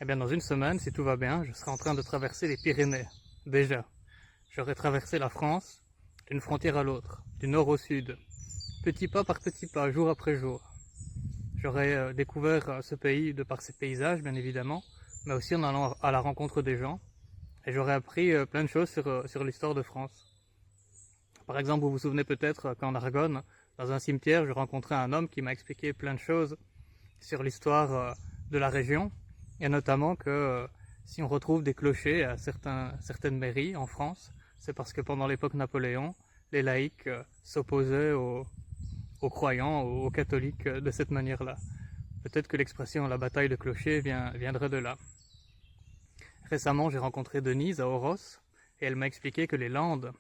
Eh bien, dans une semaine, si tout va bien, je serai en train de traverser les Pyrénées. Déjà. J'aurai traversé la France, d'une frontière à l'autre, du nord au sud, petit pas par petit pas, jour après jour. J'aurai découvert ce pays de par ses paysages, bien évidemment, mais aussi en allant à la rencontre des gens. Et j'aurai appris plein de choses sur l'histoire de France. Par exemple, vous vous souvenez peut-être qu'en Argonne, dans un cimetière, je rencontrais un homme qui m'a expliqué plein de choses sur l'histoire de la région, et notamment que si on retrouve des clochers à certaines mairies en France, c'est parce que pendant l'époque Napoléon, les laïcs s'opposaient aux croyants, aux catholiques de cette manière-là. Peut-être que l'expression la bataille de clochers viendrait de là. Récemment, j'ai rencontré Denise à Oros, et elle m'a expliqué que les Landes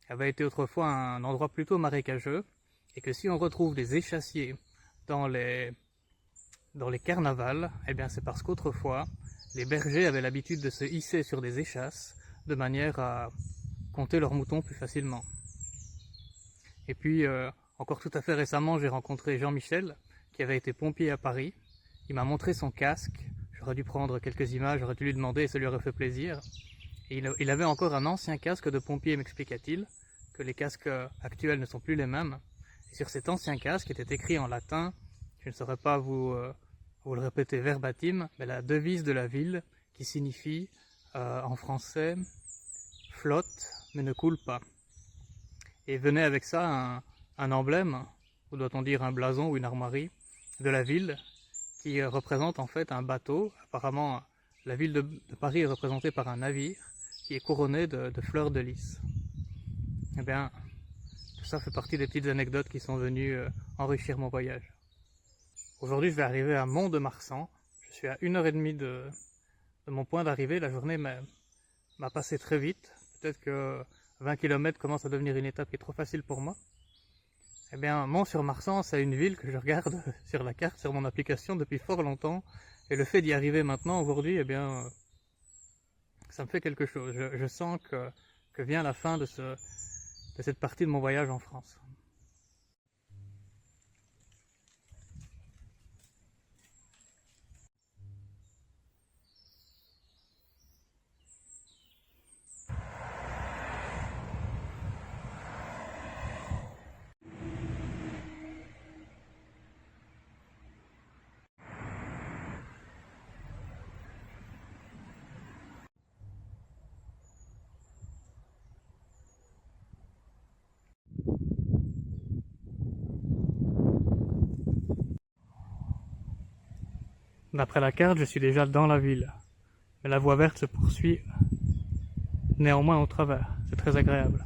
avaient été autrefois un endroit plutôt marécageux, et que si on retrouve des échassiers dans les carnavals, eh bien c'est parce qu'autrefois, les bergers avaient l'habitude de se hisser sur des échasses, de manière à compter leurs moutons plus facilement. Et puis, encore tout à fait récemment, j'ai rencontré Jean-Michel, qui avait été pompier à Paris. Il m'a montré son casque. J'aurais dû prendre quelques images, j'aurais dû lui demander et ça lui aurait fait plaisir. Et il avait encore un ancien casque de pompier, m'expliqua-t-il, que les casques actuels ne sont plus les mêmes. Et sur cet ancien casque était écrit en latin, je ne saurais pas vous le répéter verbatim, mais la devise de la ville qui signifie en français « flotte mais ne coule pas ». Et venait avec ça un emblème, ou doit-on dire un blason ou une armoirie, de la ville, qui représente en fait un bateau. Apparemment, la ville de Paris est représentée par un navire qui est couronné de fleurs de lys. Eh bien, tout ça fait partie des petites anecdotes qui sont venues enrichir mon voyage. Aujourd'hui, je vais arriver à Mont-de-Marsan. Je suis à 1h30 de mon point d'arrivée. La journée m'a passé très vite. Peut-être que 20 km commence à devenir une étape qui est trop facile pour moi. Eh bien, Mont-sur-Marsan, c'est une ville que je regarde sur la carte, sur mon application depuis fort longtemps. Et le fait d'y arriver maintenant, aujourd'hui, eh bien, ça me fait quelque chose. Je sens que vient la fin de cette partie de mon voyage en France. D'après la carte, je suis déjà dans la ville. Mais la voie verte se poursuit néanmoins au travers. C'est très agréable.